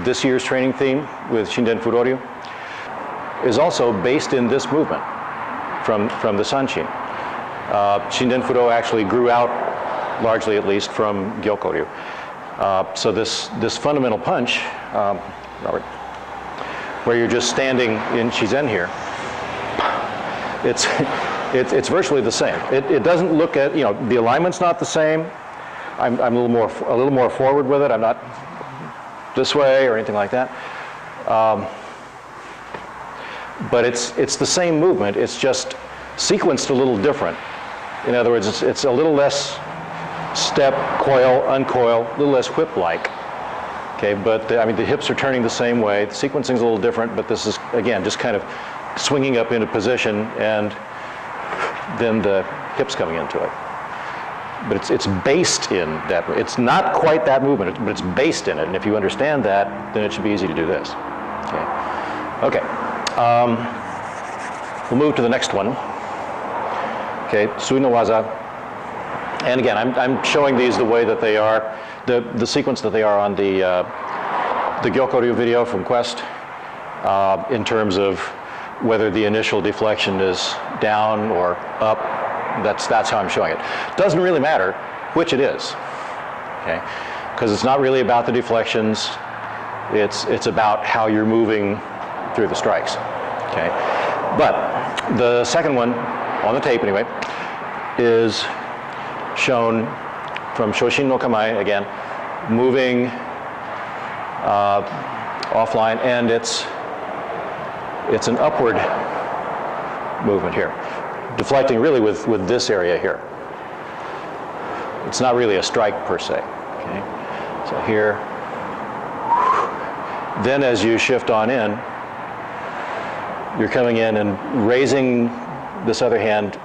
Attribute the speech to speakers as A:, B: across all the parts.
A: this year's training theme with Shinden Furoryu, is also based in this movement from the Sanshin. Shinden Furo actually grew out, largely at least, from Gyokoryu. So this fundamental punch, Robert, where you're just standing in Shizen here, it's virtually the same. It doesn't look at, you know, the alignment's not the same. I'm a little more forward with it. I'm not this way or anything like that. But it's the same movement. It's just sequenced a little different. In other words, it's a little less step, coil, uncoil, a little less whip-like. Okay, but I mean the hips are turning the same way. The sequencing's a little different, but this is again just kind of swinging up into position and then the hips coming into it. But it's based in that. It's not quite that movement, but it's based in it. And if you understand that, then it should be easy to do this. Okay. We'll move to the next one. Okay, Sui no Waza. And again, I'm showing these the way that they are, the sequence that they are on the Gyokoryu video from Quest, in terms of whether the initial deflection is down or up. That's how I'm showing it. Doesn't really matter which it is, okay? Because it's not really about the deflections. It's about how you're moving through the strikes, okay? But the second one, on the tape anyway, is shown from Shoshin no Kamae, again, moving offline, and it's an upward movement here, deflecting really with this area here. It's not really a strike per se, okay? So here, then as you shift on in, you're coming in and raising this other hand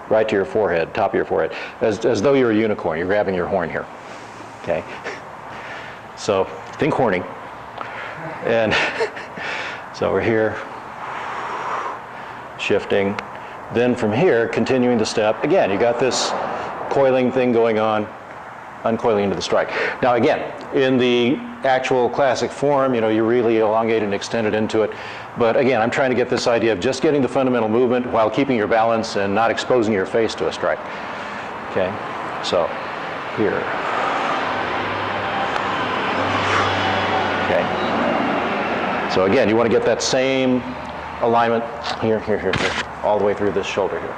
A: right to your forehead, top of your forehead, as though you're a unicorn. You're grabbing your horn here, okay? So think horning. And so we're here, shifting. Then from here, continuing to step. Again, you got this coiling thing going on, uncoiling into the strike. Now again, in the actual classic form, you know, you really elongate and extend it into it. But again, I'm trying to get this idea of just getting the fundamental movement while keeping your balance and not exposing your face to a strike. Okay, so here. Okay. So again, you want to get that same alignment here, all the way through this shoulder here.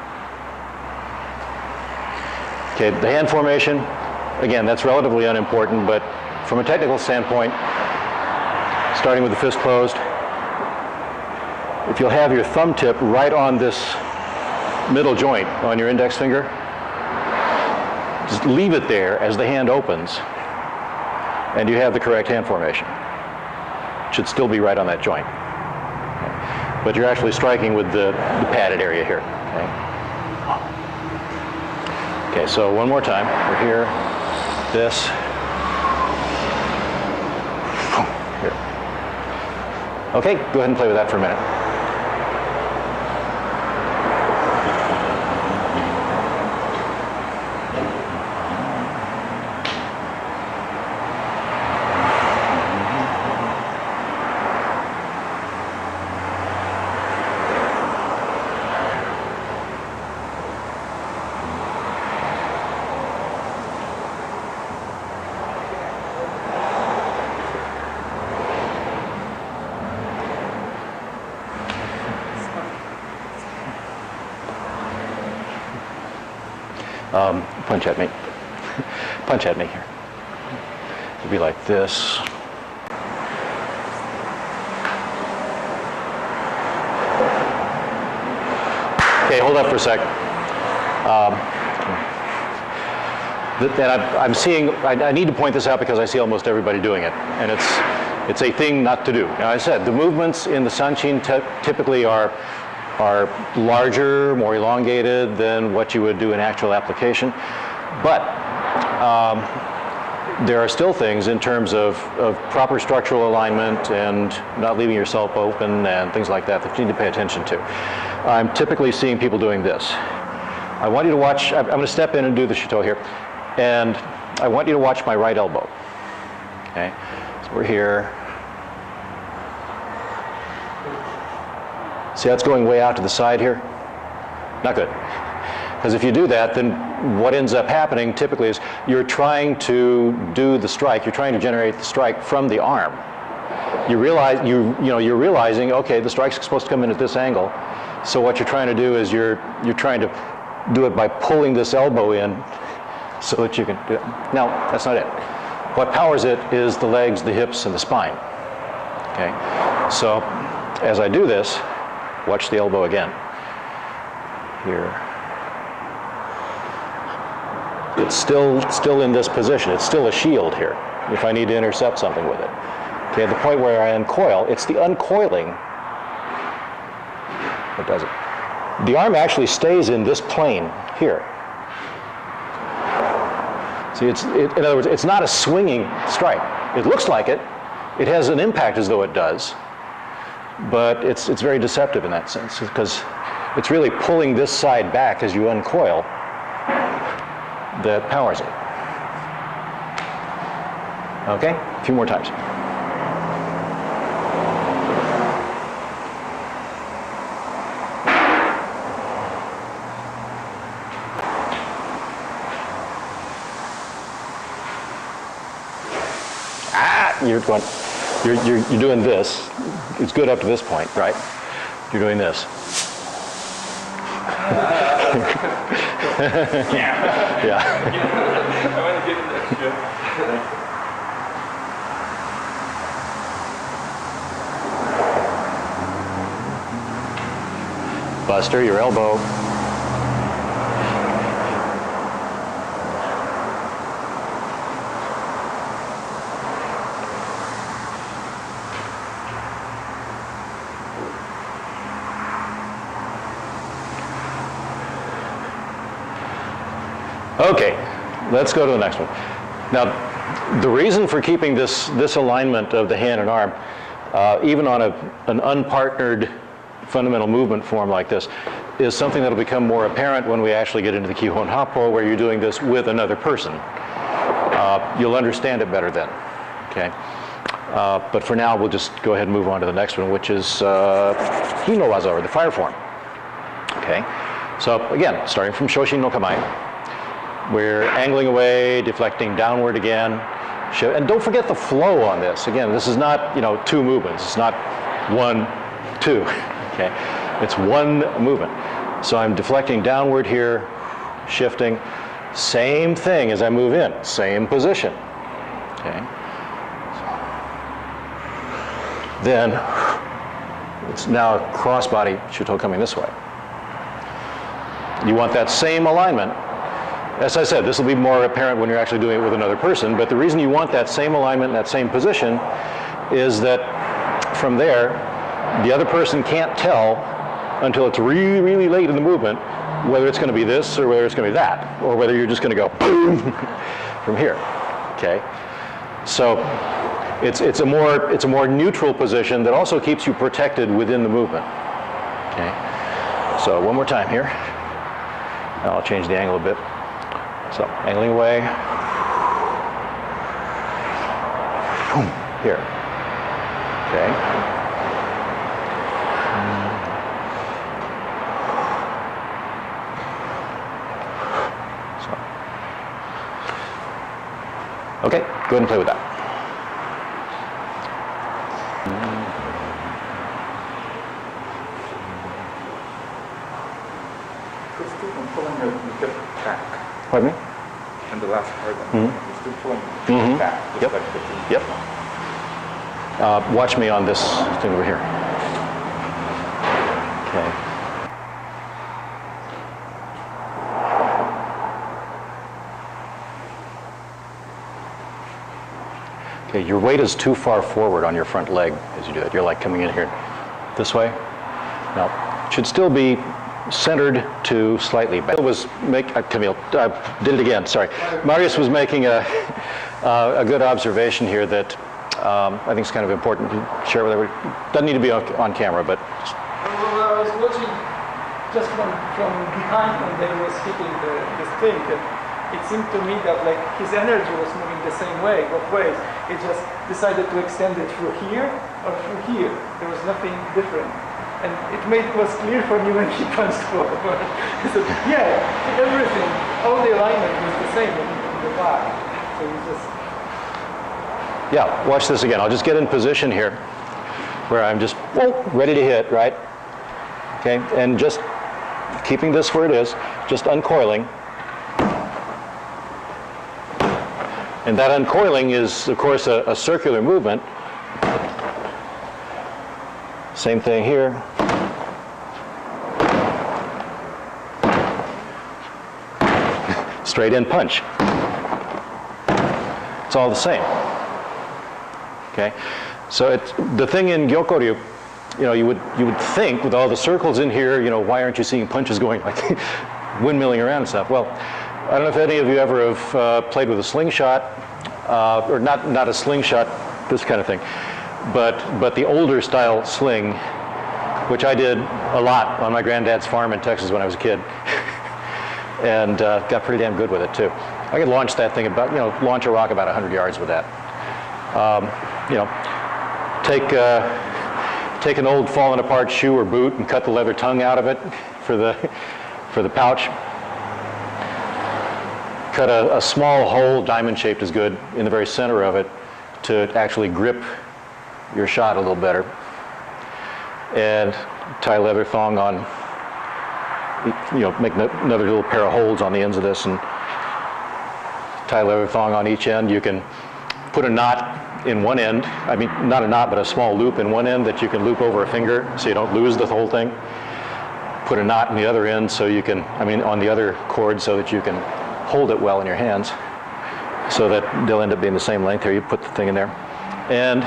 A: Okay, the hand formation, again, that's relatively unimportant, but from a technical standpoint, starting with the fist closed, if you'll have your thumb tip right on this middle joint on your index finger, just leave it there as the hand opens, and you have the correct hand formation. It should still be right on that joint. Okay. But you're actually striking with the padded area here. Okay. Okay, so one more time. We're here, this, here. Okay, go ahead and play with that for a minute. Punch at me. Punch at me here. It'll be like this. Okay, hold up for a sec. And I'm seeing, I need to point this out because I see almost everybody doing it. And it's a thing not to do. Now I said, the movements in the Sanshin typically are larger, more elongated than what you would do in actual application. But there are still things in terms of proper structural alignment and not leaving yourself open and things like that that you need to pay attention to. I'm typically seeing people doing this. I want you to watch, I'm going to step in and do the Shito here, and I want you to watch my right elbow. Okay, so we're here, See how it's going way out to the side here? Not good. Because if you do that, then what ends up happening typically is you're trying to do the strike, you're trying to generate the strike from the arm. You realize, you're realizing, okay, the strike's supposed to come in at this angle. So what you're trying to do is you're trying to do it by pulling this elbow in so that you can do it. No, that's not it. What powers it is the legs, the hips, and the spine. Okay? So as I do this, watch the elbow again. Here. It's still in this position. It's still a shield here if I need to intercept something with it. Okay, at the point where I uncoil, it's the uncoiling that does it. The arm actually stays in this plane here. See, in other words, it's not a swinging strike. It looks like it. It has an impact as though it does, but it's very deceptive in that sense because it's really pulling this side back as you uncoil that powers it. Okay, a few more times. You're doing this. It's good up to this point, right? You're doing this. Yeah.
B: I want to get in that
A: shit. Buster, your elbow. Okay, let's go to the next one. Now, the reason for keeping this alignment of the hand and arm, even on an unpartnered fundamental movement form like this, is something that will become more apparent when we actually get into the Kihon Happo, where you're doing this with another person. You'll understand it better then, okay? But for now, we'll just go ahead and move on to the next one, which is Hino Waza, or the fire form, okay? So again, starting from Shoshin no Kamae, we're angling away, deflecting downward again. And don't forget the flow on this. Again, this is not, two movements. It's not 1, 2, okay? It's one movement. So I'm deflecting downward here, shifting. Same thing as I move in, same position, okay? Then it's now crossbody Shuto coming this way. You want that same alignment. As I said, this will be more apparent when you're actually doing it with another person, but the reason you want that same alignment and that same position is that from there, the other person can't tell until it's really, really late in the movement whether it's going to be this or whether it's going to be that, or whether you're just going to go boom from here, okay? So it's a more neutral position that also keeps you protected within the movement, okay? So one more time here. I'll change the angle a bit. So, angling away. Boom, here. Okay. So. Okay, go ahead and play with that. Pardon me?
B: And the last part, you're still pulling back.
A: Yep.
B: Like
A: Yep. Watch me on this thing over here. Okay. Okay, your weight is too far forward on your front leg as you do that. You're like coming in here this way. Now, it should still be centered to slightly back. Camille, did it again, sorry. Marius was making a good observation here that I think is kind of important to share with everybody. Doesn't need to be on camera, but.
C: Well, I was watching just from behind when they was hitting this thing, that it seemed to me that like his energy was moving the same way, both ways. It just decided to extend it through here or through here. There was nothing different. And it was clear for me when he punched forward. He said, yeah, everything, all the alignment was the same in the back. So he just...
A: Yeah, watch this again. I'll just get in position here where I'm just ready to hit, right? Okay, and just keeping this where it is, just uncoiling. And that uncoiling is, of course, a circular movement. Same thing here. Straight in punch. It's all the same. Okay, so it's the thing in Gyokoryu. You know, you would think with all the circles in here, you know, why aren't you seeing punches going like windmilling around and stuff? Well, I don't know if any of you ever have played with a slingshot, or not a slingshot, this kind of thing, but the older style sling, which I did a lot on my granddad's farm in Texas when I was a kid, and got pretty damn good with it too. I could launch that thing about, launch a rock about 100 yards with that. Take an old fallen apart shoe or boot and cut the leather tongue out of it for the pouch. Cut a small hole, diamond shaped is good, in the very center of it to actually grip your shot a little better. And tie a leather thong on, make another little pair of holes on the ends of this and tie a leather thong on each end. You can put a knot in one end, I mean, not a knot, but a small loop in one end that you can loop over a finger so you don't lose the whole thing. Put a knot in the other end so you can, on the other cord so that you can hold it well in your hands so that they'll end up being the same length here. You put the thing in there. And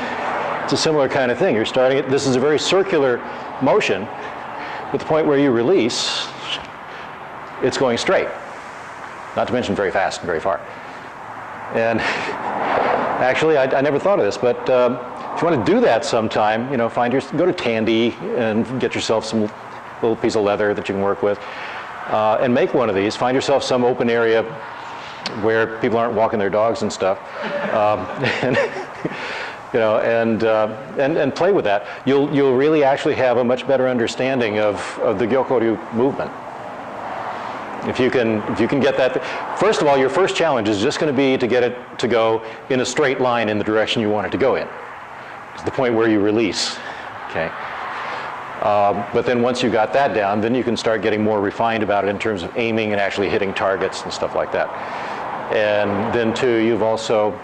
A: it's a similar kind of thing. You're starting it, this is a very circular motion. At the point where you release, it's going straight. Not to mention very fast and very far. And actually, I never thought of this, but if you want to do that sometime, go to Tandy and get yourself some little piece of leather that you can work with, and make one of these. Find yourself some open area where people aren't walking their dogs and stuff, and play with that. You'll really actually have a much better understanding of the Gyokoryu movement. If you can get that, first of all, your first challenge is just going to be to get it to go in a straight line in the direction you want it to go in. It's the point where you release, okay? But then once you got that down, then you can start getting more refined about it in terms of aiming and actually hitting targets and stuff like that. And then too, you've also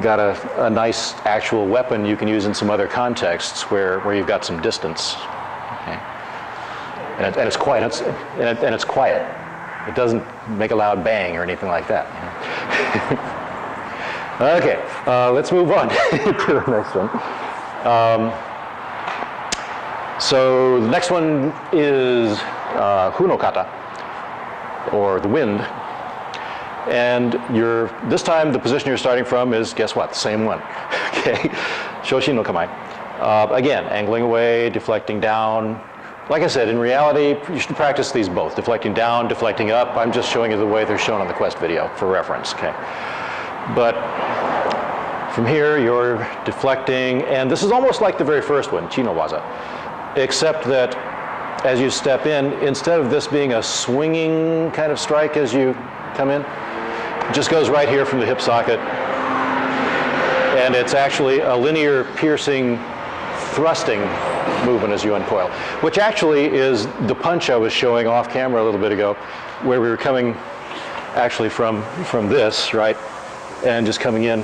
A: got a nice actual weapon you can use in some other contexts where you've got some distance, okay? And it's quiet. And it's quiet. It doesn't make a loud bang or anything like that. Okay, let's move on to the next one. So the next one is hunokata, or the wind. And this time the position you're starting from is, guess what, the same one. Okay, Shoshin no Kamae. Again, angling away, deflecting down. Like I said, in reality, you should practice these both, deflecting down, deflecting up. I'm just showing you the way they're shown on the Quest video for reference, okay? But from here, you're deflecting, and this is almost like the very first one, Chino Waza, except that as you step in, instead of this being a swinging kind of strike as you come in, it just goes right here from the hip socket, and it's actually a linear piercing thrusting movement as you uncoil, which actually is the punch I was showing off camera a little bit ago, where we were coming actually from this, right, and just coming in.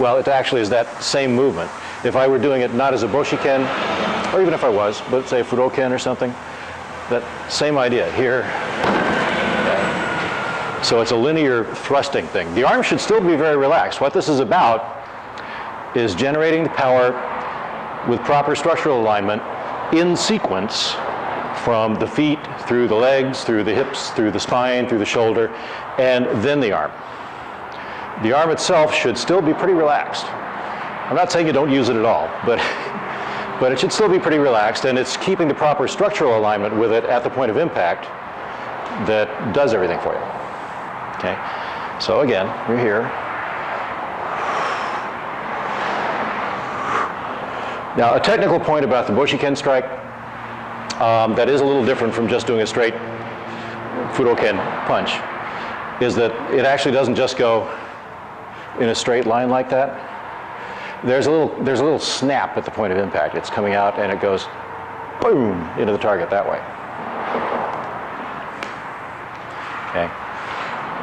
A: Well, it actually is that same movement. If I were doing it not as a boshiken, or even if I was, but say a furoken or something, that same idea here. Okay. So it's a linear thrusting thing. The arm should still be very relaxed. What this is about is generating the power with proper structural alignment in sequence from the feet, through the legs, through the hips, through the spine, through the shoulder, and then the arm. The arm itself should still be pretty relaxed. I'm not saying you don't use it at all, but it should still be pretty relaxed, and it's keeping the proper structural alignment with it at the point of impact that does everything for you. Okay? So again, you're here. Now, a technical point about the Boshiken strike that is a little different from just doing a straight Fudoken punch is that it actually doesn't just go in a straight line like that. There's a little snap at the point of impact. It's coming out and it goes boom into the target that way. Okay.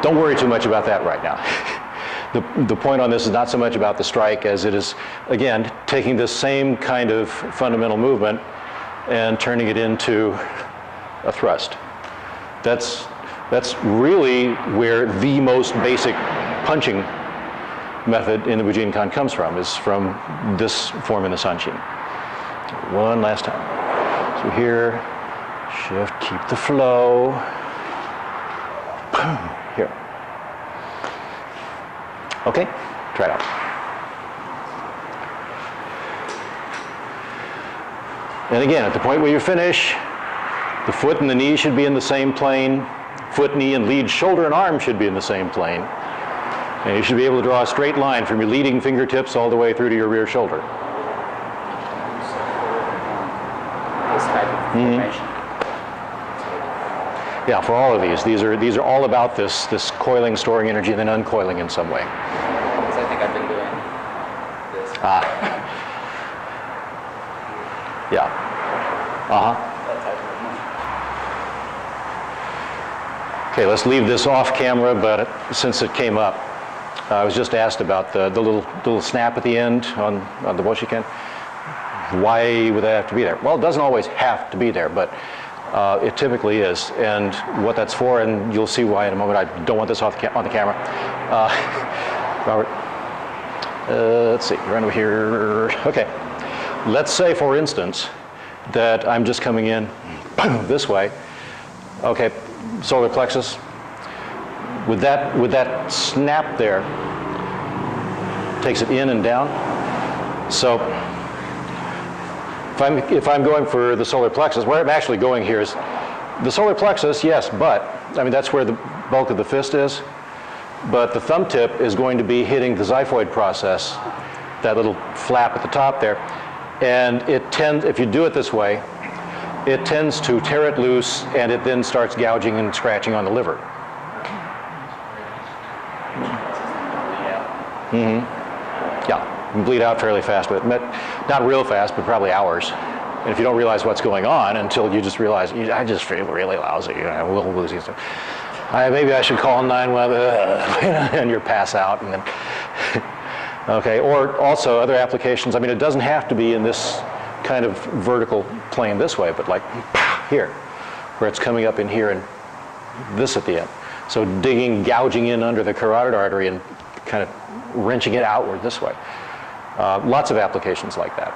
A: Don't worry too much about that right now. The point on this is not so much about the strike as it is, again, taking this same kind of fundamental movement and turning it into a thrust. That's really where the most basic punching method in the Bujinkan comes from, is from this form in the Sanshin. One last time. So here, shift, keep the flow. Boom, here. Okay, try it out. And again, at the point where you finish, the foot and the knee should be in the same plane. Foot, knee, and lead, shoulder, and arm should be in the same plane. And you should be able to draw a straight line from your leading fingertips all the way through to your rear shoulder.
D: This type of formation.
A: Yeah, for all of these are all about this coiling, storing energy, and then uncoiling in some way.
D: Because I think I've been doing this.
A: Yeah.
D: That type of
A: Okay, let's leave this off camera, but since it came up, I was just asked about the little snap at the end on the Boshiken. Why would that have to be there? Well, it doesn't always have to be there, but it typically is. And what that's for, and you'll see why in a moment. I don't want this on the camera. Robert, let's see, run over here. Okay, let's say, for instance, that I'm just coming in this way. Okay, solar plexus. With that snap there, takes it in and down. So if I'm going for the solar plexus, where I'm actually going here is the solar plexus, yes, but I mean that's where the bulk of the fist is. But the thumb tip is going to be hitting the xiphoid process, that little flap at the top there, and it tends, if you do it this way, it tends to tear it loose, and it then starts gouging and scratching on the liver. Yeah, you can bleed out fairly fast with it. Not real fast, but probably hours. And if you don't realize what's going on until you just realize, I just feel really lousy, we'll lose you. Maybe I should call 911, and you're pass out, and then, okay. Or also other applications, I mean, it doesn't have to be in this kind of vertical plane this way, but like here, where it's coming up in here and this at the end. So digging, gouging in under the carotid artery and kind of wrenching it outward this way. Lots of applications like that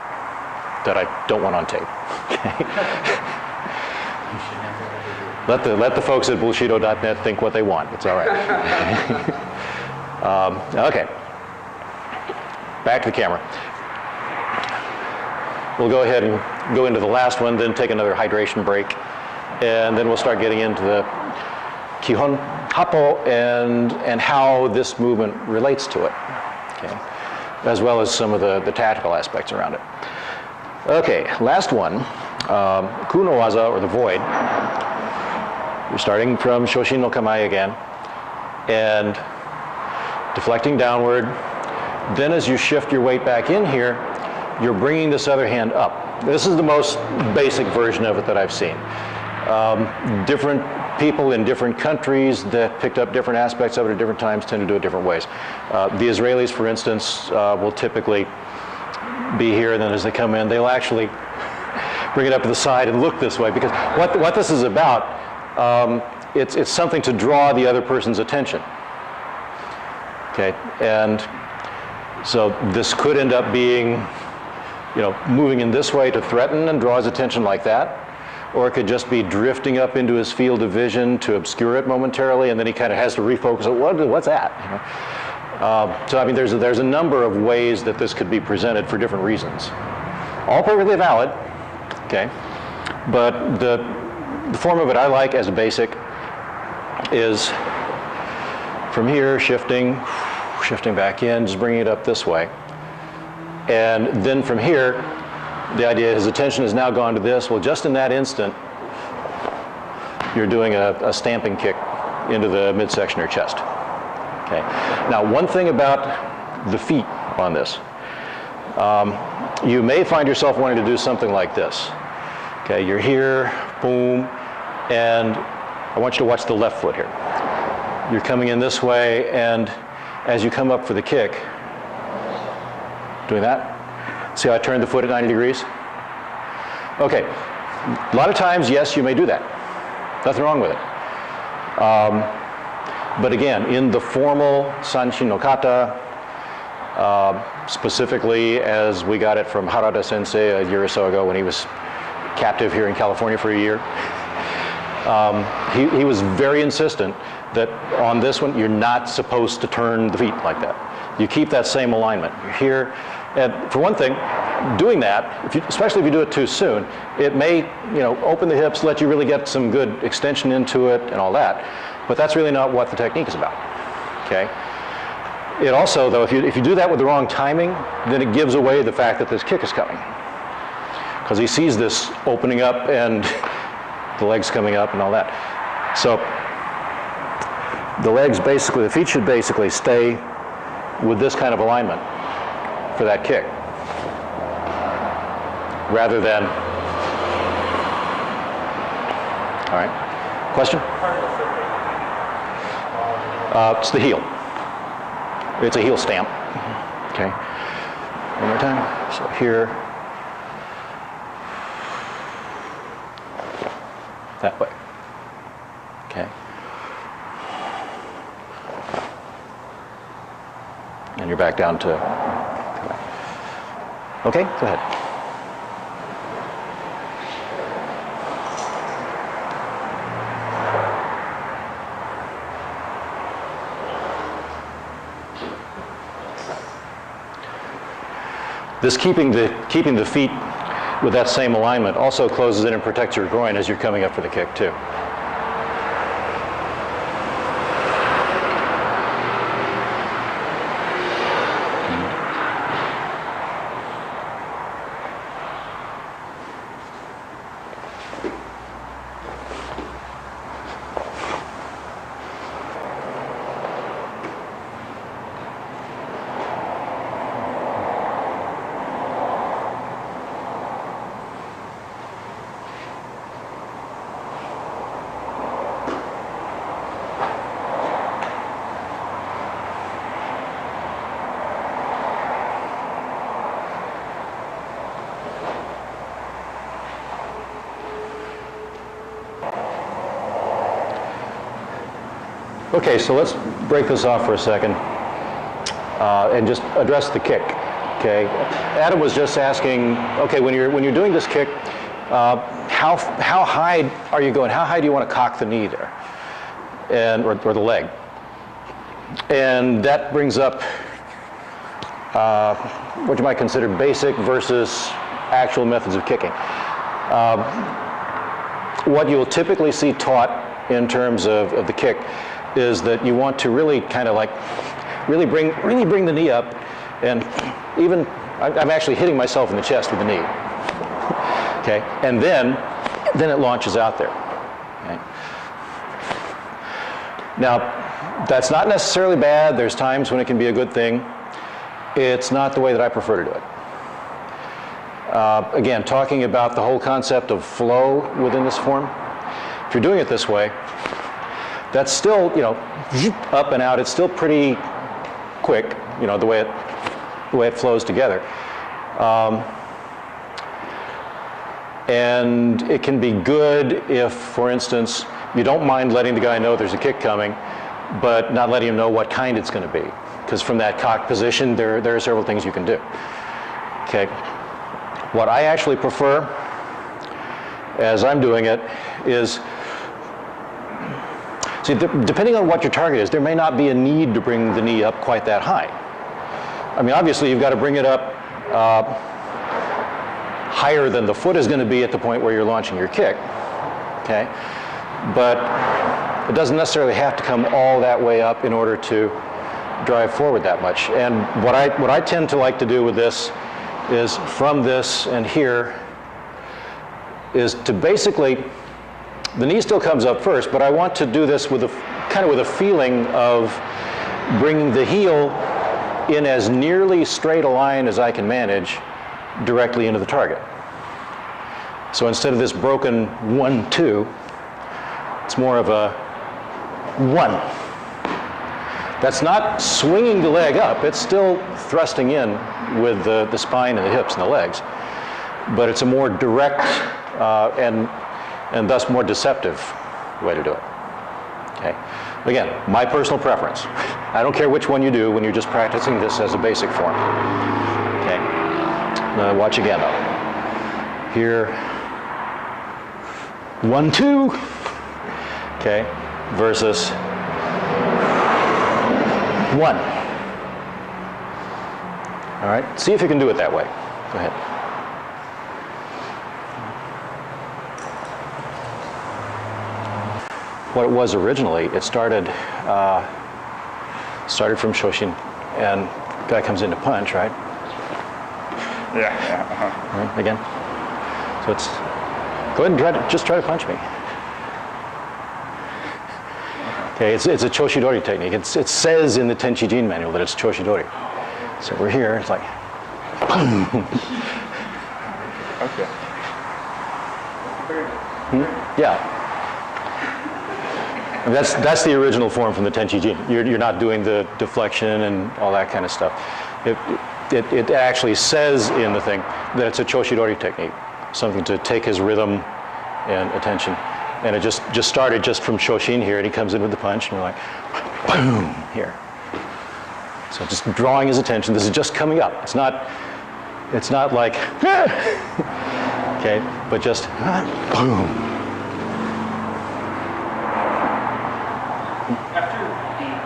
A: I don't want on tape. Let the folks at bullshido.net think what they want. It's all right. Okay. Back to the camera. We'll go ahead and go into the last one, then take another hydration break, and then we'll start getting into the Kihon Happo and how this movement relates to it, okay, as well as some of the tactical aspects around it. Okay, last one, Kuno Waza, or the void. You're starting from Shoshin no Kamae again, and deflecting downward. Then as you shift your weight back in here, you're bringing this other hand up. This is the most basic version of it that I've seen. Different people in different countries that picked up different aspects of it at different times tend to do it different ways. The Israelis, for instance, will typically be here, and then as they come in, they'll actually bring it up to the side and look this way, because what this is about, it's something to draw the other person's attention. Okay, and so this could end up being, moving in this way to threaten and draw his attention like that. Or it could just be drifting up into his field of vision to obscure it momentarily, and then he kind of has to refocus on what's that? So I mean, there's a number of ways that this could be presented for different reasons. All perfectly valid, okay? But the form of it I like as a basic is from here, shifting back in, just bringing it up this way. And then from here, the idea, his attention has now gone to this. Well, just in that instant, you're doing a stamping kick into the midsection or chest. Okay. Now, one thing about the feet on this, you may find yourself wanting to do something like this. Okay, you're here, boom, and I want you to watch the left foot here. You're coming in this way, and as you come up for the kick, doing that. See how I turned the foot at 90 degrees? Okay, a lot of times, yes, you may do that. Nothing wrong with it. But again, in the formal Sanshin no Kata, specifically as we got it from Harada Sensei a year or so ago when he was captive here in California for a year, he was very insistent that on this one, you're not supposed to turn the feet like that. You keep that same alignment. You're here, and for one thing, doing that, especially if you do it too soon, it may, open the hips, let you really get some good extension into it and all that. But that's really not what the technique is about. Okay. It also, though, if you do that with the wrong timing, then it gives away the fact that this kick is coming, because he sees this opening up and the legs coming up and all that. So the legs basically, the feet should basically stay with this kind of alignment for that kick, rather than. All right. Question? It's the heel. It's a heel stamp. Okay. One more time. So here. That way. Okay. And you're back down to. Okay, go ahead. This keeping the feet with that same alignment also closes in and protects your groin as you're coming up for the kick too. Okay, so let's break this off for a second and just address the kick. Okay, Adam was just asking. Okay, when you're doing this kick, how high are you going? How high do you want to cock the knee there, or the leg? And that brings up what you might consider basic versus actual methods of kicking. What you'll typically see taught in terms of the kick is that you want to really kind of like really bring the knee up, and even I'm actually hitting myself in the chest with the knee. Okay, and then it launches out there. Okay. Now, that's not necessarily bad. There's times when it can be a good thing. It's not the way that I prefer to do it. Again, talking about the whole concept of flow within this form. If you're doing it this way, that's still, up and out. It's still pretty quick, the way it flows together. And it can be good if, for instance, you don't mind letting the guy know there's a kick coming, but not letting him know what kind it's going to be. Because from that cocked position, there are several things you can do. Okay. What I actually prefer, as I'm doing it, is, see, depending on what your target is, there may not be a need to bring the knee up quite that high. I mean, obviously, you've got to bring it up higher than the foot is going to be at the point where you're launching your kick. Okay, but it doesn't necessarily have to come all that way up in order to drive forward that much. And what I tend to like to do with this is from this and here is to basically, the knee still comes up first, but I want to do this with a kind of with a feeling of bringing the heel in as nearly straight a line as I can manage directly into the target. So instead of this broken 1, 2, it's more of a 1. That's not swinging the leg up, it's still thrusting in with the spine and the hips and the legs, but it's a more direct and thus more deceptive way to do it. Okay. Again, my personal preference. I don't care which one you do when you're just practicing this as a basic form. Okay. Watch again though. Here, 1, 2. Okay. Versus 1. All right. See if you can do it that way. Go ahead. What it was originally, it started from Shoshin, and guy comes in to punch, right?
B: Yeah. Uh-huh.
A: Right, again. So it's, go ahead and just try to punch me. Okay, it's a Choshidori technique. It says in the Tenchi-jin manual that it's Choshidori. So we're here, it's like,
B: Okay.
A: yeah. And that's the original form from the Tenchi-jin. You're not doing the deflection and all that kind of stuff. It actually says in the thing that it's a Choshidori technique, something to take his rhythm and attention. And it just started just from Shoshin here, and he comes in with the punch, and we're like, boom, here. So just drawing his attention. This is just coming up. It's not like, okay, but just boom.
E: After the heel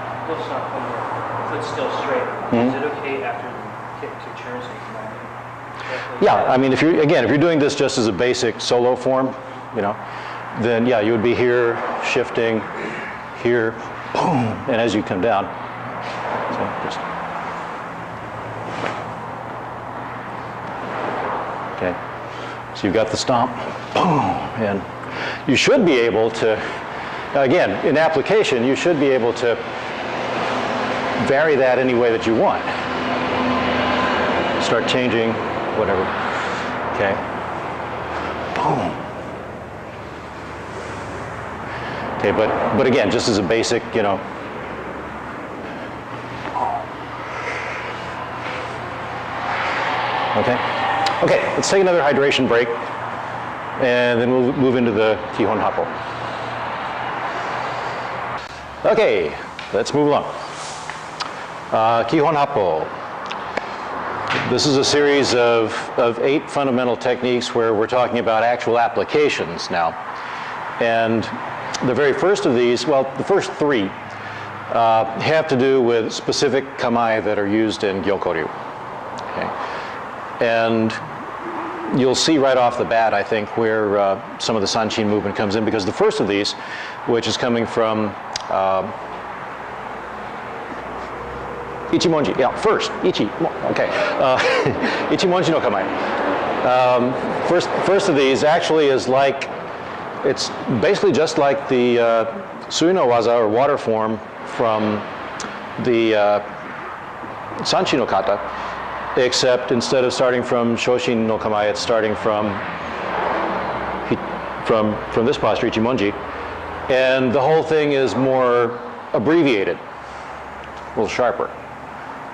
E: stop when your foot's still straight, is it okay after the kick to turn so you can back in?
A: Yeah, I mean, if you're doing this just as a basic solo form, you know, then yeah, you would be here, shifting, here, boom, and as you come down, so just, okay. So you've got the stomp, boom, and you should be able to, again, in application, you should be able to vary that any way that you want. Start changing, whatever. Okay. Boom. Okay, but again, just as a basic, you know. Okay. Okay, let's take another hydration break, and then we'll move into the Kihon Happo. Okay, let's move along. Kihon Happo. This is a series of 8 fundamental techniques where we're talking about actual applications now. And the very first of these, well, the first 3 have to do with specific kamae that are used in Gyokoryu. Okay. And you'll see right off the bat, I think, where some of the Sanshin movement comes in, because the first of these, which is coming from Ichimonji, yeah, first, okay. Ichimonji no kamae. First of these actually is like, it's basically just like the Sui no waza, or water form, from the Sanshi no kata, except instead of starting from Shoshin no kamae, it's starting from this posture, Ichimonji. And the whole thing is more abbreviated, a little sharper.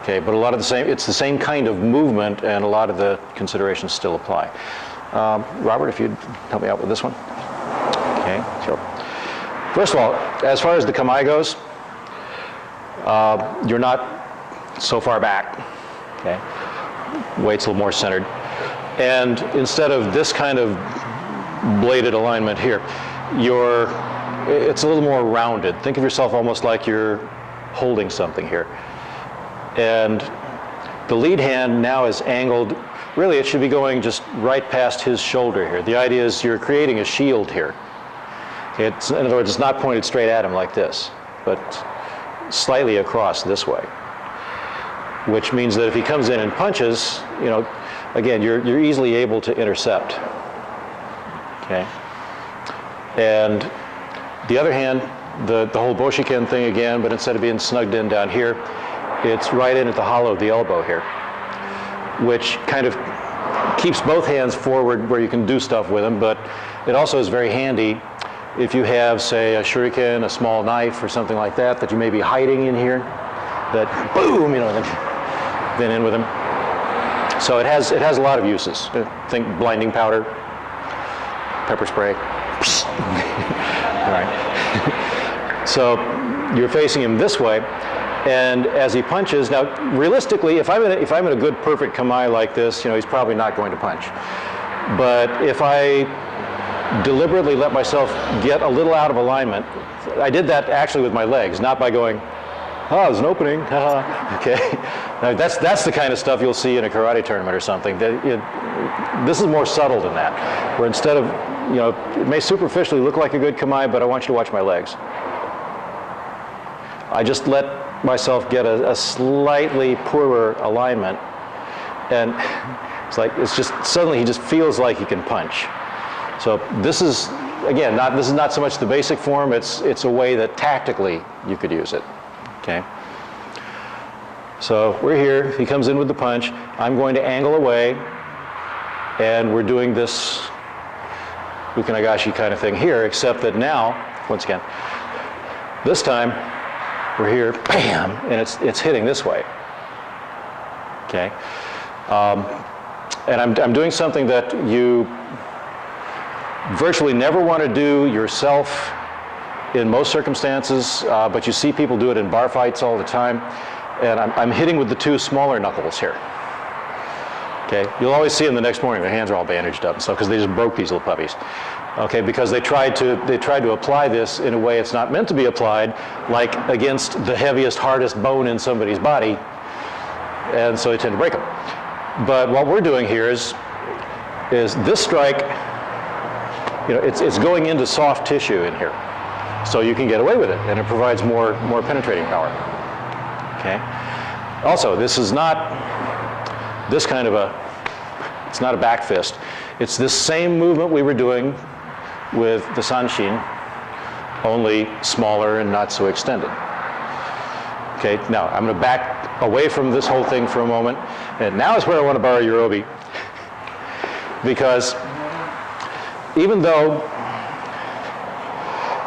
A: Okay, but a lot of the same, it's the same kind of movement, and a lot of the considerations still apply. Robert, if you'd help me out with this one. Okay, sure. First of all, as far as the kamae goes, you're not so far back. Okay, weight's a little more centered. And instead of this kind of bladed alignment here, it's a little more rounded. Think of yourself almost like you're holding something here. And the lead hand now is angled, really it should be going just right past his shoulder here. The idea is you're creating a shield here. In other words, it's not pointed straight at him like this, but slightly across this way. Which means that if he comes in and punches, you know, again, you're easily able to intercept. Okay. And the other hand, the whole Boshiken thing again, but instead of being snugged in down here, it's right in at the hollow of the elbow here, which kind of keeps both hands forward where you can do stuff with them, but it also is very handy if you have, say, a shuriken, a small knife, or something like that, that you may be hiding in here, that boom, you know, then in with them. So it has a lot of uses. Think blinding powder, pepper spray. All right. So you're facing him this way, and as he punches, now realistically, if I'm in a good perfect kamae like this, you know, he's probably not going to punch. But if I deliberately let myself get a little out of alignment, I did that actually with my legs, not by going, oh, there's an opening, okay. Now that's the kind of stuff you'll see in a karate tournament or something. This is more subtle than that, where instead of, you know, it may superficially look like a good kamae, but I want you to watch my legs. I just let myself get a slightly poorer alignment, and it's just, suddenly he just feels like he can punch. So this is, again, this is not so much the basic form, it's a way that tactically you could use it, okay? So we're here, he comes in with the punch, I'm going to angle away, and we're doing this ukanagashi kind of thing here, except that now, once again, this time, we're here, bam, and it's hitting this way, okay? And I'm doing something that you virtually never want to do yourself in most circumstances, but you see people do it in bar fights all the time. And I'm hitting with the two smaller knuckles here. Okay, you'll always see them the next morning. Their hands are all bandaged up and stuff because they just broke these little puppies. Okay, because they tried to apply this in a way it's not meant to be applied, like against the heaviest, hardest bone in somebody's body, and so they tend to break them. But what we're doing here is this strike. You know, it's going into soft tissue in here, so you can get away with it, and it provides more penetrating power. Okay. Also, this is not this kind of it's not a back fist. It's this same movement we were doing with the sanshin, only smaller and not so extended. Okay. Now I'm going to back away from this whole thing for a moment, and now is where I want to borrow your obi, because even though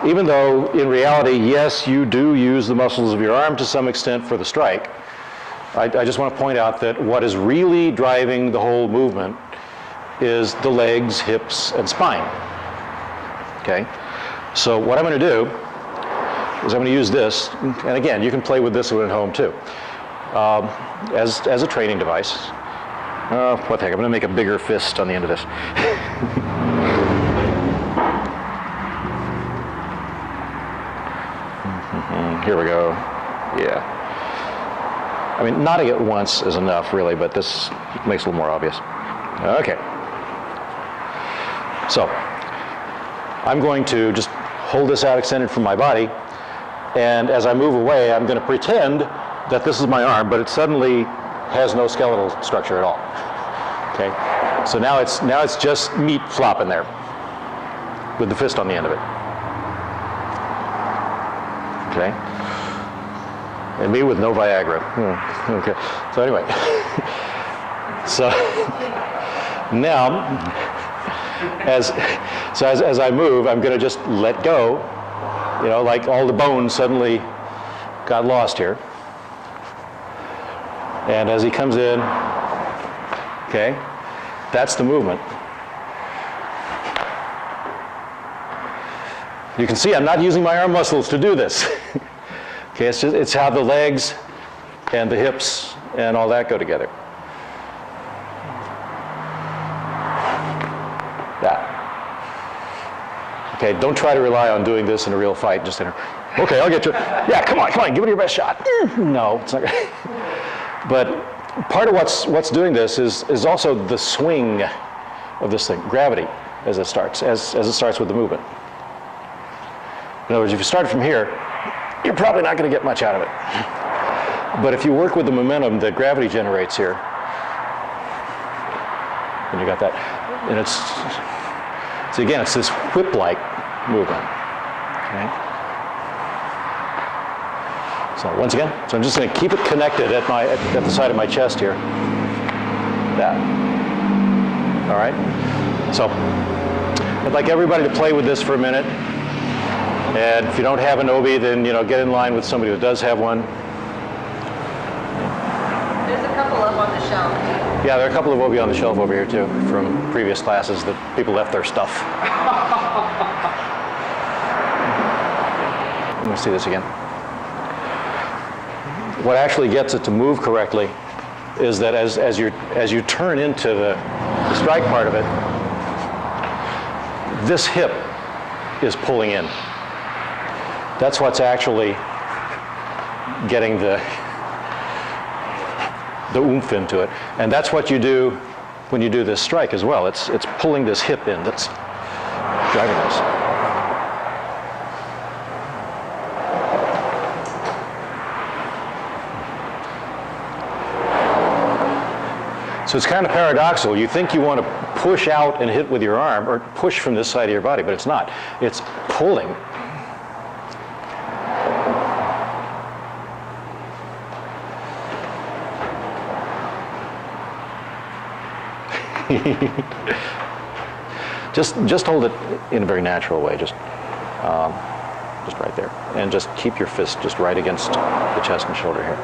A: in reality, yes, you do use the muscles of your arm to some extent for the strike, I just want to point out that what is really driving the whole movement is the legs, hips, and spine. Okay? So what I'm going to do is I'm going to use this, and again, you can play with this one at home too, as a training device. What the heck, I'm going to make a bigger fist on the end of this. Here we go. Yeah. I mean, nodding it once is enough, really, but this makes it a little more obvious. Okay. So, I'm going to just hold this out extended from my body, and as I move away, I'm going to pretend that this is my arm, but it suddenly has no skeletal structure at all. Okay. So now it's just meat flopping there with the fist on the end of it. Okay. And me with no Viagra. Okay. So anyway, so now, as I move, I'm going to just let go. You know, like all the bones suddenly got lost here. And as he comes in, okay, that's the movement. You can see I'm not using my arm muscles to do this. Okay, it's how the legs and the hips and all that go together. That. Okay, don't try to rely on doing this in a real fight. Just okay, I'll get you. Yeah, come on, give it your best shot. No, it's not. But part of what's doing this is also the swing of this thing, gravity, as it starts with the movement. In other words, if you start from here, you're probably not going to get much out of it. But if you work with the momentum that gravity generates here, when you got that. And it's, so again, it's this whip-like movement. Okay? So once again, so I'm just going to keep it connected at the side of my chest here. That. All right? So I'd like everybody to play with this for a minute. And if you don't have an obi, then get in line with somebody who does have one.
F: There's a couple up on the shelf.
A: Yeah, there are a couple of obi on the shelf over here too, from previous classes that people left their stuff. Let me see this again. What actually gets it to move correctly is that as you turn into the strike part of it, this hip is pulling in. That's what's actually getting the oomph into it. And that's what you do when you do this strike as well. It's pulling this hip in that's driving this. So it's kind of paradoxical. You think you want to push out and hit with your arm, or push from this side of your body, but it's not. It's pulling. just hold it in a very natural way, just right there, and just keep your fist just right against the chest and shoulder here.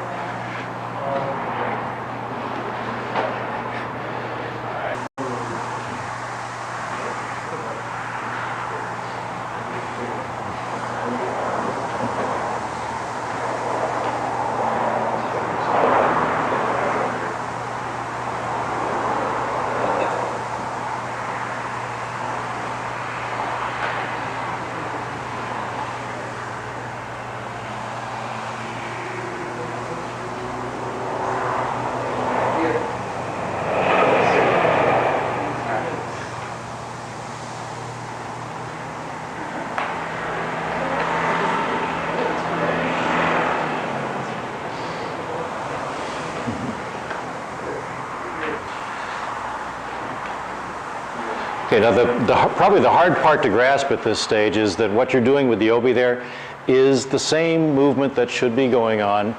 A: Okay, now probably the hard part to grasp at this stage is that what you're doing with the obi there is the same movement that should be going on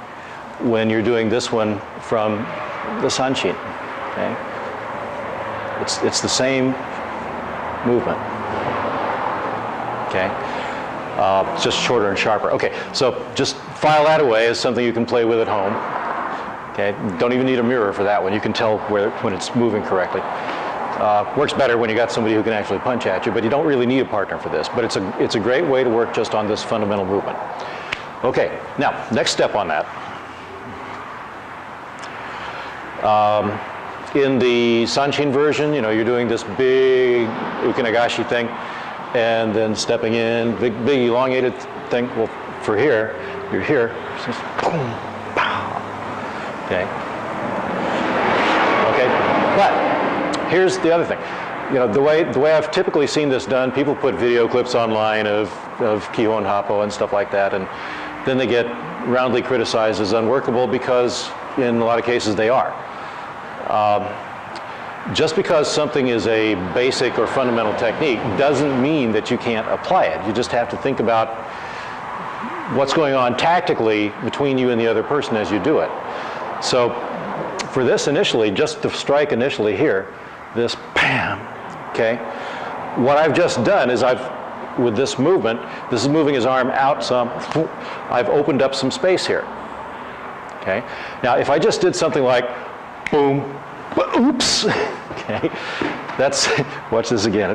A: when you're doing this one from the sanshin. Okay, it's the same movement. Okay, it's just shorter and sharper. Okay, so just file that away as something you can play with at home. Okay, don't even need a mirror for that one. You can tell when it's moving correctly. Works better when you got somebody who can actually punch at you, but you don't really need a partner for this. But it's a great way to work just on this fundamental movement. Okay, now next step on that. In the sanshin version, you're doing this big ukinagashi thing, and then stepping in, big elongated thing. Well, for here, you're here. So it's boom, pow. Okay. Okay, but here's the other thing. The way I've typically seen this done, people put video clips online of Kihon Happo and stuff like that, and then they get roundly criticized as unworkable because in a lot of cases they are. Just because something is a basic or fundamental technique doesn't mean that you can't apply it. You just have to think about what's going on tactically between you and the other person as you do it. So for this initially, just the strike initially here, this bam, okay? What I've just done is with this movement, this is moving his arm out some, I've opened up some space here, okay? Now, if I just did something like boom, oops, okay? That's, watch this again,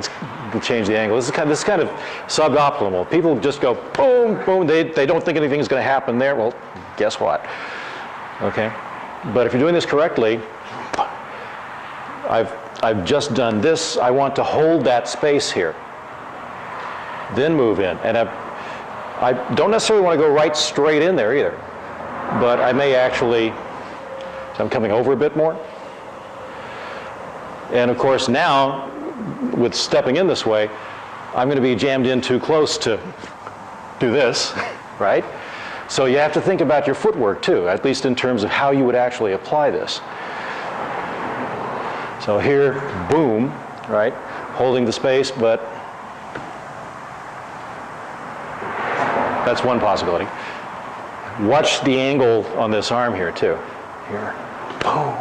A: we'll change the angle. This is kind of suboptimal. People just go boom, boom, they don't think anything's gonna happen there. Well, guess what, okay? But if you're doing this correctly, I've just done this. I want to hold that space here, then move in. And I don't necessarily want to go right straight in there either, but I may actually, so I'm coming over a bit more. And of course now, with stepping in this way, I'm going to be jammed in too close to do this, right? So you have to think about your footwork too, at least in terms of how you would actually apply this. So here, boom, right? Holding the space, but that's one possibility. Watch the angle on this arm here too. Here, boom.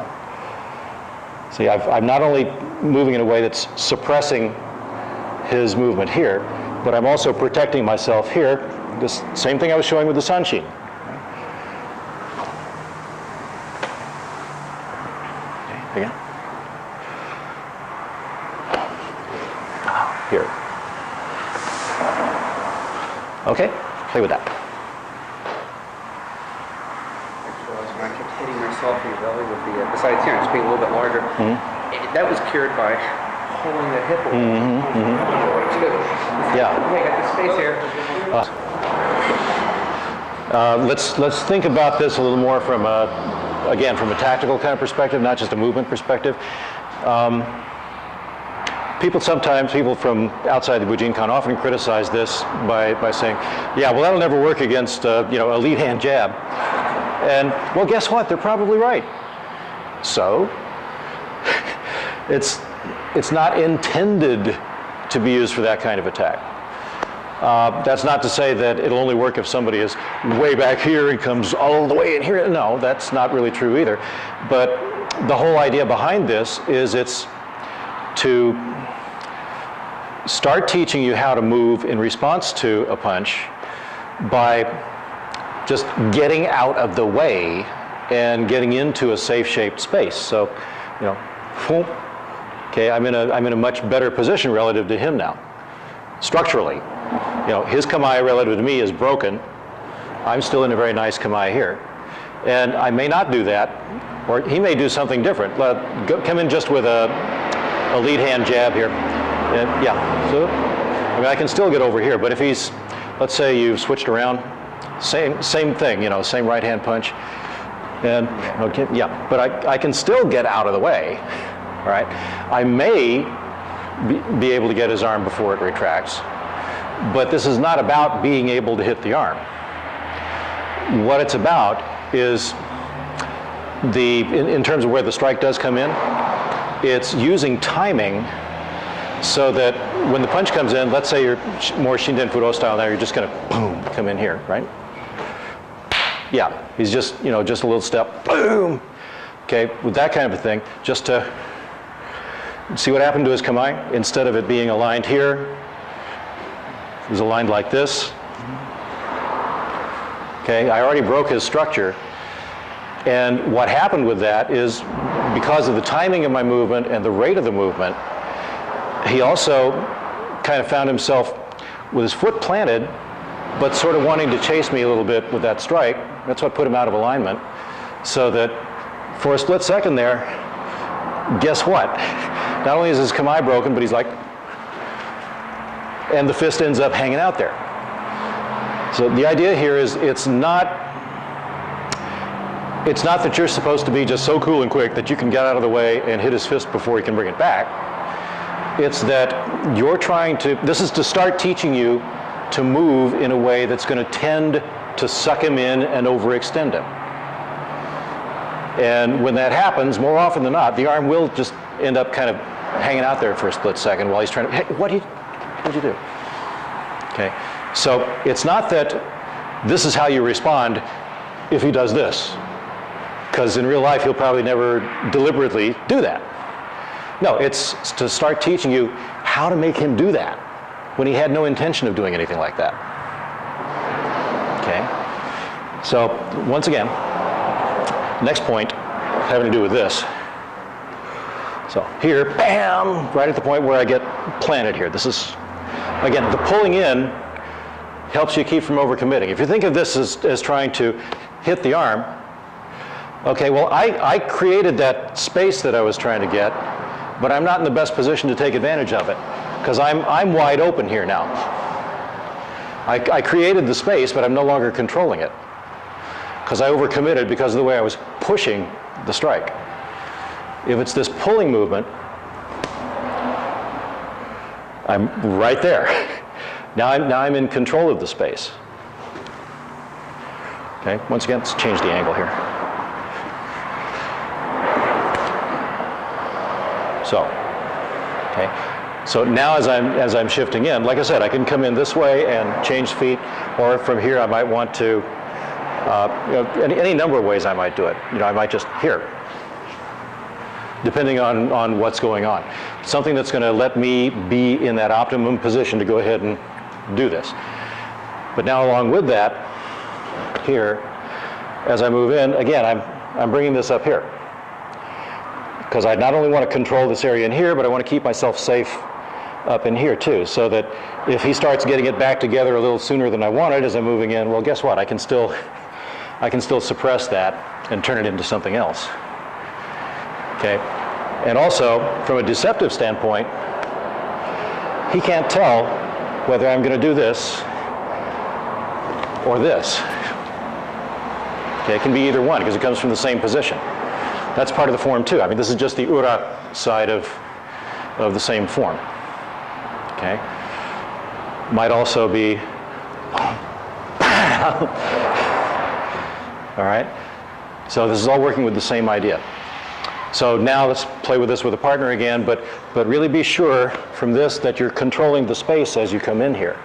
A: See, I'm not only moving in a way that's suppressing his movement here, but I'm also protecting myself here. This same thing I was showing with the sunshine. Okay, again. Here. Okay, play with that.
G: When I kept hitting myself in the belly with the, besides here, just being a little bit larger, that was cured by pulling the hip over.
A: Yeah.
G: Okay, got the space here.
A: Let's think about this a little more from again, from a tactical kind of perspective, not just a movement perspective. People from outside the Bujinkan often criticize this by saying, yeah, well, that'll never work against a lead hand jab. And well, guess what? They're probably right. So it's not intended to be used for that kind of attack. That's not to say that it'll only work if somebody is way back here and comes all the way in here. No, that's not really true either. But the whole idea behind this is it's to start teaching you how to move in response to a punch by just getting out of the way and getting into a safe-shaped space. So, boom. Okay, I'm in a much better position relative to him now, structurally. His kamae relative to me is broken. I'm still in a very nice kamae here. And I may not do that, or he may do something different. Come in just with a lead hand jab here. And yeah, so, I can still get over here, but if he's, let's say you've switched around, same thing, same right hand punch. And, okay, yeah, but I can still get out of the way, all right? I may be able to get his arm before it retracts, but this is not about being able to hit the arm. What it's about is in terms of where the strike does come in, it's using timing so that when the punch comes in, let's say you're more Shinden Furo style now, you're just gonna boom, come in here, right? Yeah, he's just, just a little step, boom. Okay, with that kind of a thing, just to see what happened to his kamae. Instead of it being aligned here, it was aligned like this. Okay, I already broke his structure. And what happened with that is because of the timing of my movement and the rate of the movement, he also kind of found himself with his foot planted, but sort of wanting to chase me a little bit with that strike. That's what put him out of alignment. So that for a split second there, guess what? Not only is his kamae broken, but he's like, and the fist ends up hanging out there. So the idea here is it's not that you're supposed to be just so cool and quick that you can get out of the way and hit his fist before he can bring it back. It's that you're this is to start teaching you to move in a way that's going to tend to suck him in and overextend him. And when that happens, more often than not, the arm will just end up kind of hanging out there for a split second while he's trying to, hey, what'd you do? Okay, so it's not that this is how you respond if he does this, because in real life he'll probably never deliberately do that. No, it's to start teaching you how to make him do that when he had no intention of doing anything like that. Okay, so once again, next point having to do with this. So here, bam, right at the point where I get planted here. This is, again, the pulling in helps you keep from overcommitting. If you think of this as trying to hit the arm, okay, well, I created that space that I was trying to get, but I'm not in the best position to take advantage of it because I'm wide open here now. I created the space, but I'm no longer controlling it because I overcommitted because of the way I was pushing the strike. If it's this pulling movement, I'm right there. Now I'm in control of the space. Okay, once again, let's change the angle here. So, okay. So now as I'm shifting in, like I said, I can come in this way and change feet, or from here I might want to, any number of ways I might do it. I might just here, depending on what's going on. Something that's going to let me be in that optimum position to go ahead and do this. But now along with that, here, as I move in, again, I'm bringing this up here. Because I not only want to control this area in here, but I want to keep myself safe up in here too, so that if he starts getting it back together a little sooner than I wanted as I'm moving in, well, guess what? I can still suppress that and turn it into something else. Okay, and also from a deceptive standpoint, he can't tell whether I'm going to do this or this. Okay, it can be either one because it comes from the same position. That's part of the form too. I mean, this is just the ura side of the same form. Okay, might also be. All right, so this is all working with the same idea. So now let's play with this with a partner again, but really be sure from this that you're controlling the space as you come in here.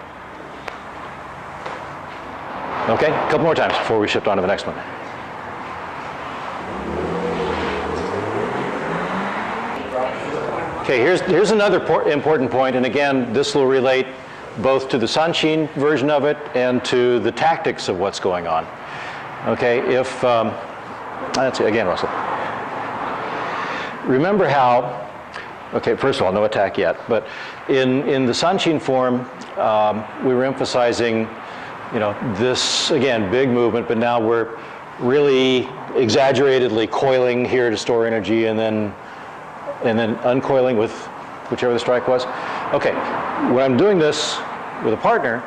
A: Okay, a couple more times before we shift on to the next one. Okay, here's another important point, and again, this will relate both to the Sanshin version of it and to the tactics of what's going on. Okay, if, let's see, again, Russell. Remember how, okay, first of all, no attack yet, but in the Sanshin form, we were emphasizing, this, again, big movement, but now we're really exaggeratedly coiling here to store energy and then uncoiling with whichever the strike was. Okay, when I'm doing this with a partner,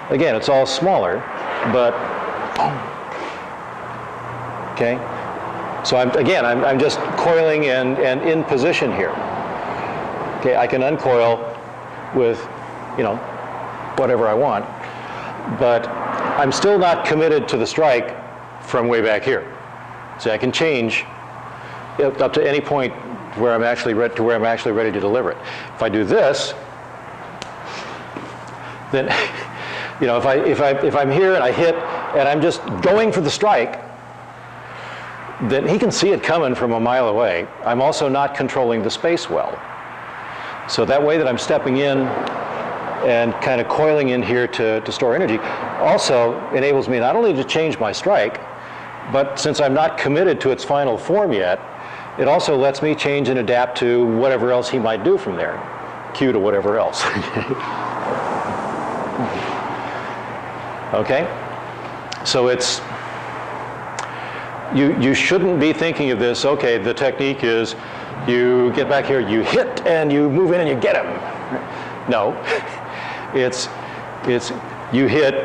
A: again, it's all smaller, but, okay? So I'm just coiling and in position here. Okay, I can uncoil with, whatever I want, but I'm still not committed to the strike from way back here. So I can change up to any point where I'm actually ready to deliver it. If I do this, then if I'm here and I hit and I'm just going for the strike, then he can see it coming from a mile away. I'm also not controlling the space well. So that way that I'm stepping in and kind of coiling in here to store energy also enables me not only to change my strike, but since I'm not committed to its final form yet, it also lets me change and adapt to whatever else he might do from there. Q to whatever else. Okay? So it's, you shouldn't be thinking of this, okay, the technique is you get back here, you hit, and you move in and you get him. No. It's you hit,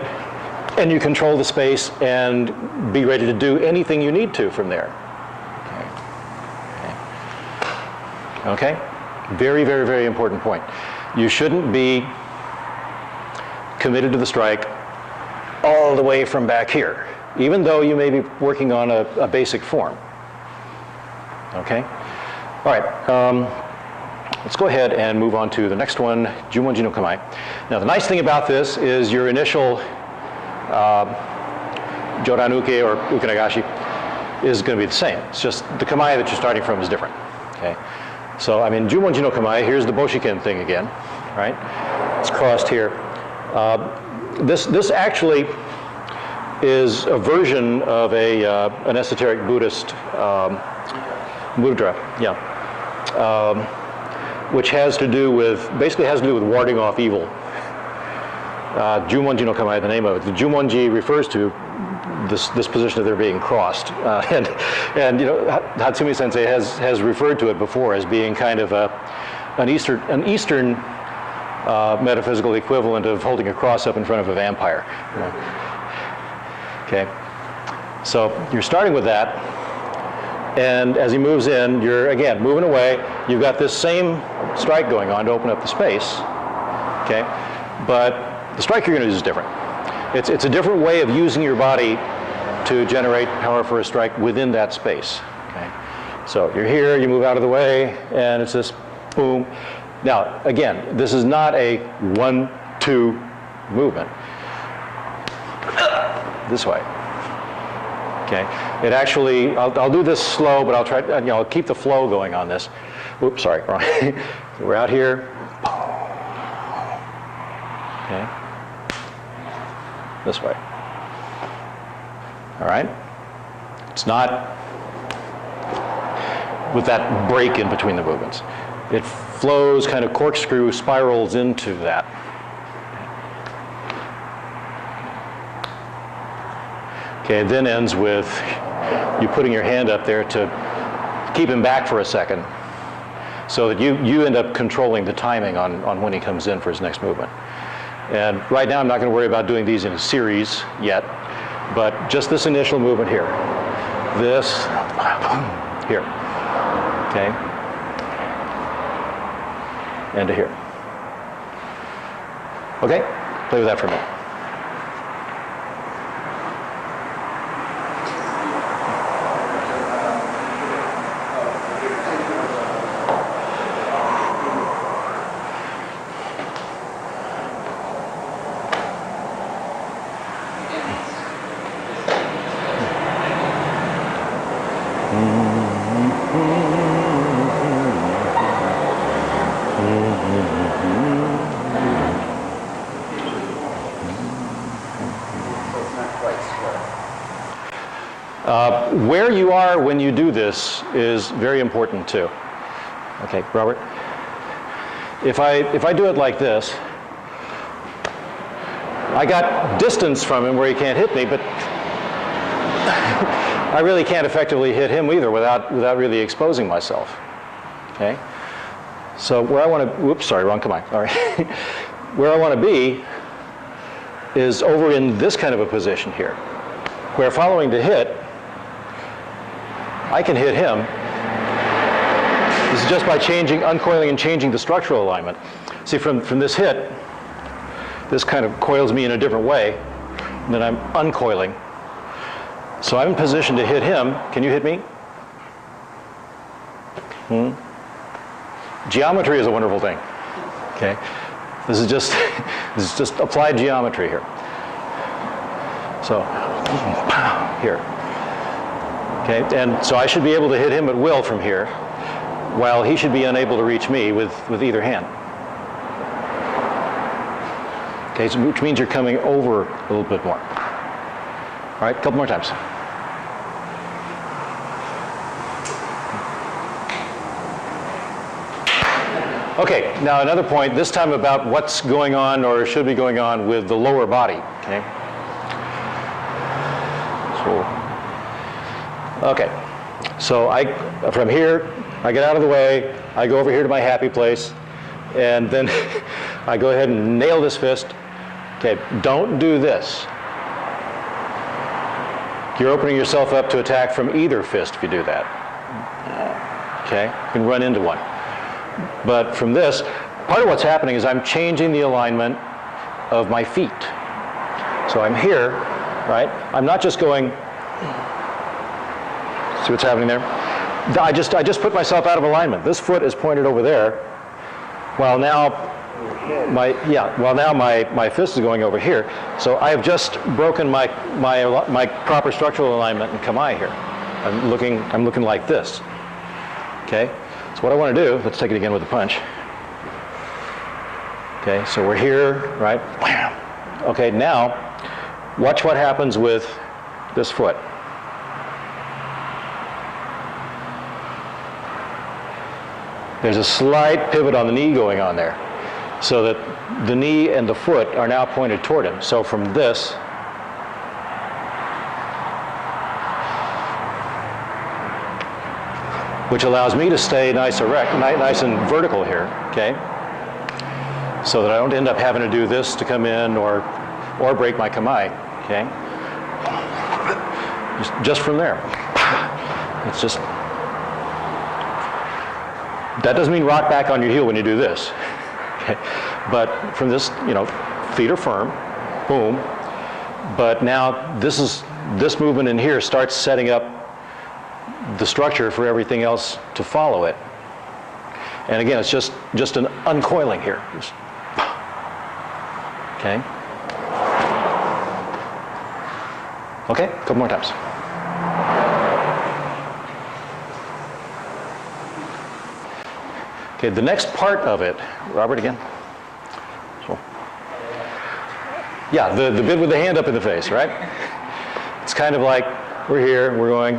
A: and you control the space and be ready to do anything you need to from there. Okay? Very, very, very important point. You shouldn't be committed to the strike all the way from back here, even though you may be working on a basic form. Okay? All right. Let's go ahead and move on to the next one, Jumonji no Kamae. Now, the nice thing about this is your initial Joranuke or Ukenagashi is going to be the same. It's just the Kamae that you're starting from is different. Okay? So, I mean, Jumonji no Kamae, here's the Boshiken thing again, right? It's crossed here. This actually is a version of an esoteric Buddhist mudra, yeah, which has to do with, basically has to do with warding off evil. Jumonji no Kamae, the name of it. The Jumonji refers to this position of there being crossed, and Hatsumi Sensei has referred to it before as being kind of an Eastern metaphysical equivalent of holding a cross up in front of a vampire. Okay, so you're starting with that, and as he moves in, you're again moving away. You've got this same strike going on to open up the space. Okay, but the strike you're going to use is different. It's a different way of using your body to generate power for a strike within that space. Okay, So you're here, you move out of the way, and it's this boom. Now, again, this is not a 1-2 movement. This way. Okay. It actually, I'll do this slow, but I'll try, I'll keep the flow going on this. Oops, sorry, wrong. So we're out here. Okay. This way. All right. It's not with that break in between the movements. It flows, kind of corkscrew, spirals into that. Okay, it then ends with you putting your hand up there to keep him back for a second so that you end up controlling the timing on when he comes in for his next movement. And right now I'm not going to worry about doing these in a series yet, but just this initial movement here. This, here, okay, and to here. Okay, play with that for a minute. Where you are when you do this is very important too. Okay, Robert? If I do it like this, I got distance from him where he can't hit me, but I really can't effectively hit him either without really exposing myself. Okay? So where I want to, whoops, sorry, wrong command. All right. Where I want to be is over in this kind of a position here, where following the hit, I can hit him. This is just by uncoiling and changing the structural alignment. See, from this hit, this kind of coils me in a different way, and then I'm uncoiling. So I'm in position to hit him. Can you hit me? Geometry is a wonderful thing. Okay, this is just applied geometry here. So here. Okay, and so I should be able to hit him at will from here, while he should be unable to reach me with either hand. Okay, so which means you're coming over a little bit more. All right, a couple more times. Okay, now another point, this time about what's going on or should be going on with the lower body. Okay. So from here, I get out of the way, I go over here to my happy place, and then I go ahead and nail this fist. Okay, don't do this. You're opening yourself up to attack from either fist if you do that. Okay, you can run into one. But from this, part of what's happening is I'm changing the alignment of my feet. So I'm here, right? I'm not just going, see what's happening there? I just put myself out of alignment. This foot is pointed over there, while now my fist is going over here. So I have just broken my proper structural alignment in Kamae here. I'm looking like this. Okay? So what I want to do, let's take it again with a punch. Okay, so we're here, right? Okay, now watch what happens with this foot. There's a slight pivot on the knee going on there, so that the knee and the foot are now pointed toward him. So from this, which allows me to stay nice erect, nice and vertical here, okay? So that I don't end up having to do this to come in or break my kamae, okay? Just from there. It's just, that doesn't mean rock back on your heel when you do this. Okay? But from this, feet are firm, boom. But now this movement in here starts setting up the structure for everything else to follow it. And again, it's just an uncoiling here. Just, okay. Okay, a couple more times. Okay, the next part of it, Robert again. So, yeah, the bit with the hand up in the face, right? It's kind of like we're here, we're going,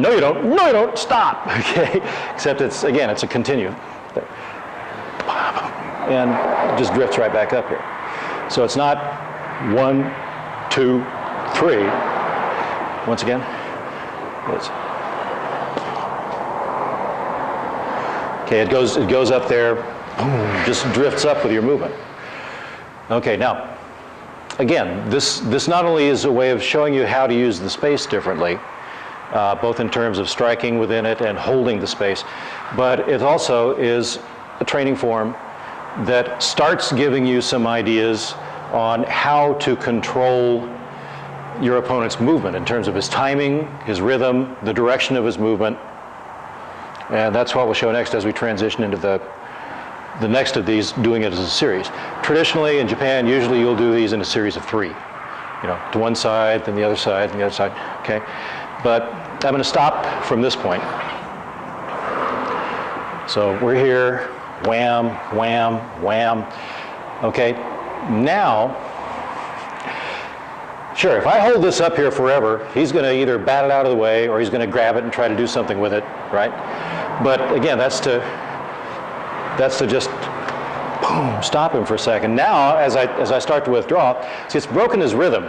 A: no you don't, stop, okay? Except it's, again, it's a continue. And it just drifts right back up here. So it's not 1, 2, 3. Once again, it's, okay, it goes up there, boom, just drifts up with your movement. Okay, now, again, this not only is a way of showing you how to use the space differently, both in terms of striking within it and holding the space, but it also is a training form that starts giving you some ideas on how to control your opponent's movement in terms of his timing, his rhythm, the direction of his movement. And that's what we'll show next as we transition into the next of these, doing it as a series. Traditionally in Japan, usually you'll do these in a series of 3. You know, to one side, then the other side, then the other side, okay? But I'm going to stop from this point. So we're here, wham, wham, wham. Okay, now, sure, if I hold this up here forever, he's going to either bat it out of the way or he's going to grab it and try to do something with it, right? But again, that's to just boom, stop him for a second. Now, as I start to withdraw, see, it's broken his rhythm.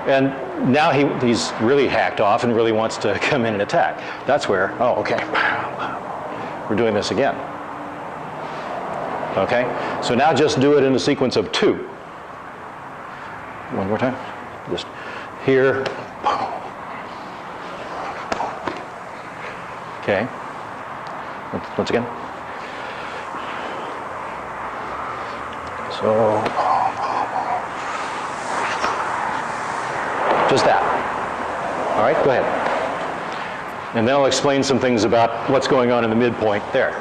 A: And now he's really hacked off and really wants to come in and attack. That's where, oh, okay, we're doing this again. Okay, so now just do it in a sequence of 2. One more time. Just here. Okay. Once again. So, just that. All right, go ahead. And then I'll explain some things about what's going on in the midpoint there.